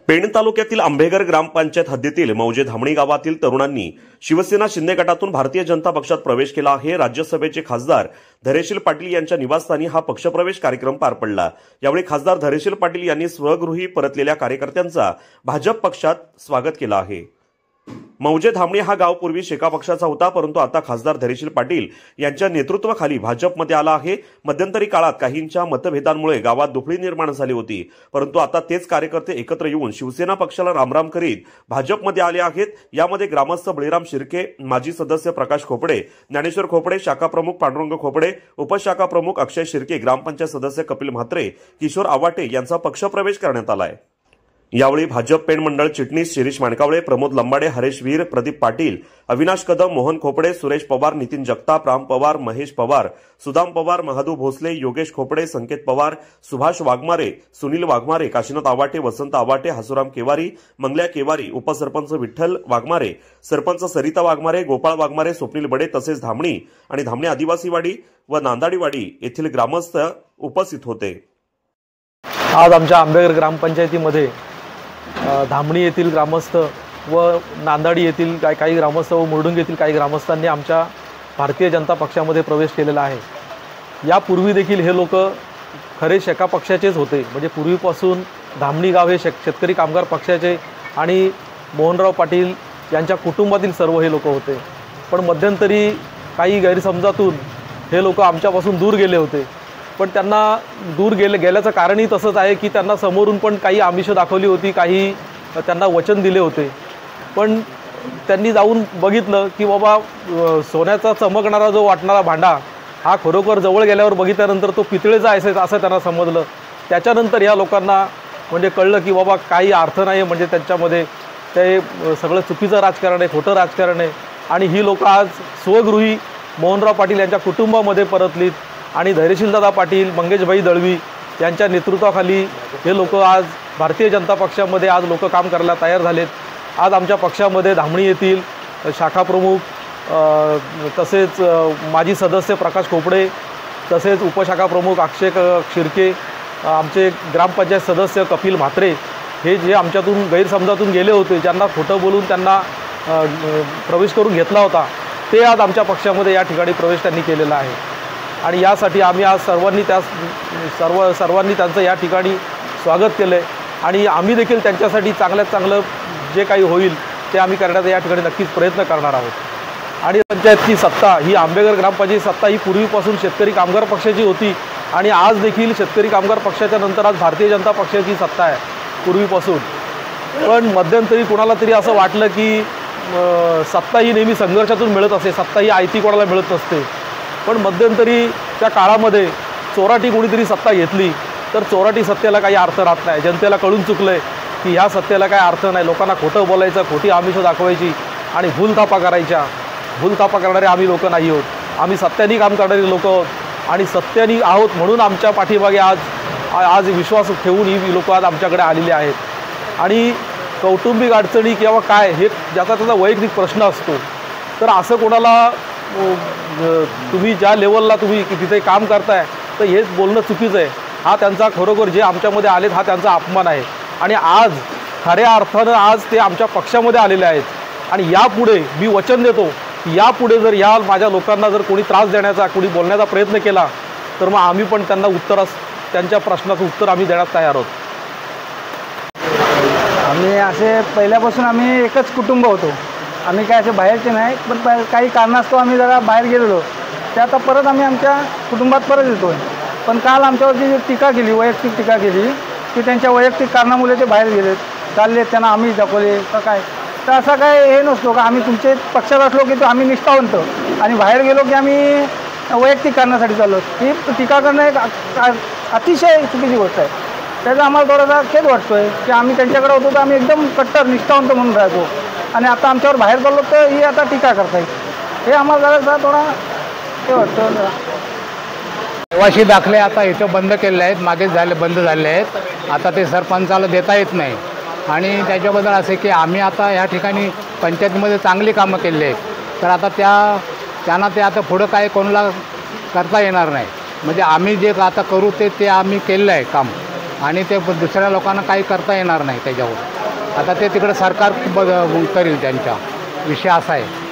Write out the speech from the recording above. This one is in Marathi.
पेण तालुक्यातील आंबेघर ग्रामपंचायत हद्दीतील मौजे धामणी गावातील तरुणांनी शिवसेना शिंदे गटातून भारतीय जनता पक्षात प्रवेश केला आहे। राज्यसभेचे खासदार धैर्यशील पाटील यांच्या निवासस्थानी हा पक्षप्रवेश कार्यक्रम पार पडला। यावेळी खासदार धैर्यशील पाटील यांनी स्वगृही परतलेल्या कार्यकर्त्यांचा भाजप पक्षात स्वागत केलं आहे। मौजे धामणी हा गाव पूर्वी शेका पक्षाचा होता, परंतु आता खासदार धैर्यशील पाटील यांच्या नेतृत्वाखाली भाजपमध्ये आला आहे। मध्यंतरी काळात काहींच्या मतभेदांमुळे गावात दुफळी निर्माण झाली होती, परंतु आता तेच कार्यकर्ते एकत्र येऊन शिवसेना पक्षाला रामराम करीत भाजपमध्ये आले आहेत। यामध्ये ग्रामस्थ बळीराम शिर्के, माजी सदस्य प्रकाश खोपडे, ज्ञानेश्वर खोपडे, शाखा प्रमुख पांडुरंग खोपडे, उपशाखा प्रमुख अक्षय शिर्के, ग्रामपंचायत सदस्य कपिल म्हात्रे, किशोर आवाटे यांचा पक्षप्रवेश करण्यात आला आहे। यावेळी भाजप पेण मंडळ चिटणीस शिरीष माणकावळे, प्रमोद लंबाडे, हरेश वीर, प्रदीप पाटील, अविनाश कदम, मोहन खोपडे, सुरेश पवार, नितीन जगताप, राम पवार, महेश पवार, सुदाम पवार, महादू भोसले, योगेश खोपडे, संकेत पवार, सुभाष वाघमारे, सुनील वाघमारे, काशीनाथ आवाटे, वसंत आवाटे, हसुराम केवारी, मंगल्या केवारी, उपसरपंच विठ्ठल वाघमारे, सरपंच सरिता वाघमारे, गोपाळ वाघमारे, स्वप्नील बडे तसेच धामणी आणि धामणी आदिवासीवाडी व नांदाडीवाडी येथील ग्रामस्थ उपस्थित होते। आज आमच्या आंबेघर ग्रामपंचायतीमध्ये धामणी येथील ग्रामस्थ व नांदाडी येथील काही ग्रामस्थ व मुरडुंग येथील काही ग्रामस्थांनी आमच्या भारतीय जनता पक्षामध्ये प्रवेश केलेला आहे। यापूर्वी देखील हे लोक खरे शेका पक्षाचेच होते, म्हणजे पूर्वीपासून धामणी गाव हे शेतकरी कामगार पक्षाचे आणि मोहनराव पाटील यांच्या कुटुंबातील सर्व हे लोक होते। पण मध्यंतरी काही गैरसमजातून हे लोक आमच्यापासून दूर गेले होते। पण त्यांना दूर गेल्याचं कारणही तसंच आहे की त्यांना समोरून पण काही आमिष दाखवली होती, काही त्यांना वचन दिले होते। पण त्यांनी जाऊन बघितलं की बाबा सोन्याचा चमकणारा जो वाटणारा भांडा हा खरोखर जवळ गेल्यावर बघितल्यानंतर तो पितळेचा आहे असं त्यांना समजलं। त्याच्यानंतर या लोकांना म्हणजे कळलं की बाबा काही अर्थ नाही, म्हणजे त्यांच्यामध्ये ते सगळं चुकीचं राजकारण आहे, खोटं राजकारण आहे। आणि ही लोक आज स्वगृही मोहनराव पाटील यांच्या कुटुंबामध्ये परतलीत आणि धैर्यशीलदादा पाटील, मंगेशभाई दळवी यांच्या नेतृत्वाखाली हे लोक आज भारतीय जनता पक्षामध्ये आज लोक काम करायला तयार झालेत। आज आमच्या पक्षामध्ये धामणी येथील शाखा प्रमुख तसेच माजी सदस्य प्रकाश खोपडे, तसेच उपशाखा प्रमुख अक्षय शिर्के, आमचे ग्रामपंचायत सदस्य कपिल म्हात्रे हे जे आमच्यातून गैरसमजातून गेले होते, ज्यांना खोटं बोलून त्यांना प्रवेश करून घेतला होता, ते आज आमच्या पक्षामध्ये या ठिकाणी प्रवेश त्यांनी केलेला आहे। आणि यासाठी आम्ही आज सर्वांनी त्यांचं या ठिकाणी स्वागत केलं आहे आणि आम्ही देखील त्यांच्यासाठी चांगल्यात चांगलं जे काही होईल ते आम्ही करण्याचा या ठिकाणी नक्कीच प्रयत्न करणार आहोत। आणि पंचायतची सत्ता ही आंबेघर ग्रामपंचायत सत्ता ही पूर्वीपासून शेतकरी कामगार पक्षाची होती आणि आज देखील शेतकरी कामगार पक्षाच्या नंतर आज भारतीय जनता पक्षाची सत्ता आहे पूर्वीपासून। पण मध्यंतरी कुणाला तरी असं वाटलं की सत्ता ही नेहमी संघर्षातून मिळत असते, सत्ता ही आयती कोणाला मिळत नसते। पण मध्यंतरी त्या काळामध्ये चोराटी कोणीतरी सत्ता घेतली तर चोराटी सत्तेला काही अर्थ राहत नाही। जनतेला कळून चुकलं आहे की ह्या सत्तेला काही अर्थ नाही, लोकांना खोटं बोलायचं, खोटी आमिषं दाखवायची आणि भूलथापा करायच्या। भूलथापा करणारे आम्ही लोक नाही आहोत, आम्ही सत्याने काम करणारे लोक आहोत आणि सत्याने आहोत म्हणून आमच्या पाठीमागे आज विश्वास ठेवून ही लोक आज आमच्याकडे आलेली आहेत। आणि कौटुंबिक अडचणी किंवा काय हे ज्याचा त्याचा वैयक्तिक प्रश्न असतो, तर असं कोणाला तुम्ही ज्या लेवलला तुम्ही तिथे काम करताय तर हेच बोलणं चुकीचं आहे। हा त्यांचा खरोखर जे आमच्यामध्ये आलेत हा त्यांचा अपमान आहे आणि आज खऱ्या अर्थानं आज ते आमच्या पक्षामध्ये आलेले आहेत। आणि यापुढे मी वचन देतो की यापुढे जर या माझ्या लोकांना जर कोणी त्रास देण्याचा, कोणी बोलण्याचा प्रयत्न केला तर मग आम्ही पण त्यांना त्यांच्या प्रश्नाचं उत्तर आम्ही देण्यास तयार आहोत। आम्ही असे पहिल्यापासून आम्ही एकच कुटुंब होतो, आम्ही काय असे बाहेरचे नाही। पण काही कारणास्तव आम्ही जरा बाहेर गेलेलो, ते आता परत आम्ही आमच्या कुटुंबात परत येतो आहे। पण काल आमच्यावरती जी टीका केली, वैयक्तिक टीका केली की त्यांच्या वैयक्तिक कारणामुळे ते बाहेर गेलेत, चाललेत, त्यांना आम्ही दाखवले का काय, तर असं काय हे नसतो का आम्ही तुमचे पक्षात असलो की आम्ही निष्ठावंत आणि बाहेर गेलो की आम्ही वैयक्तिक कारणासाठी चाललो। ही टीका करणं एक अतिशय चुकीची गोष्ट आहे। त्याचा आम्हाला थोडासा खेद वाटतो आहे की आम्ही त्यांच्याकडे होतो तर आम्ही एकदम कट्टर निष्ठावंत म्हणून राहतो आणि आता आमच्यावर बाहेर पडलो तर ही आता टीका करतायत, हे आम्हाला जरा थोडा हे वाटतं। रहिवासी दाखले आता इथं बंद केलेले आहेत, मागेच बंद झाले आहेत, आता ते सरपंचाला देता येत नाही। आणि त्याच्याबद्दल असे की आम्ही आता ह्या ठिकाणी पंचायतीमध्ये चांगली कामं केलेली आहेत, तर आता त्यांना ते आता पुढं काय कोणाला करता येणार नाही। म्हणजे आम्ही जे आता करू ते आम्ही केलेलं आहे काम आणि ते दुसऱ्या लोकांना काही करता येणार नाही त्याच्यावर। आता ते तिकडे सरकार करील, त्यांचा विषय असा आहे.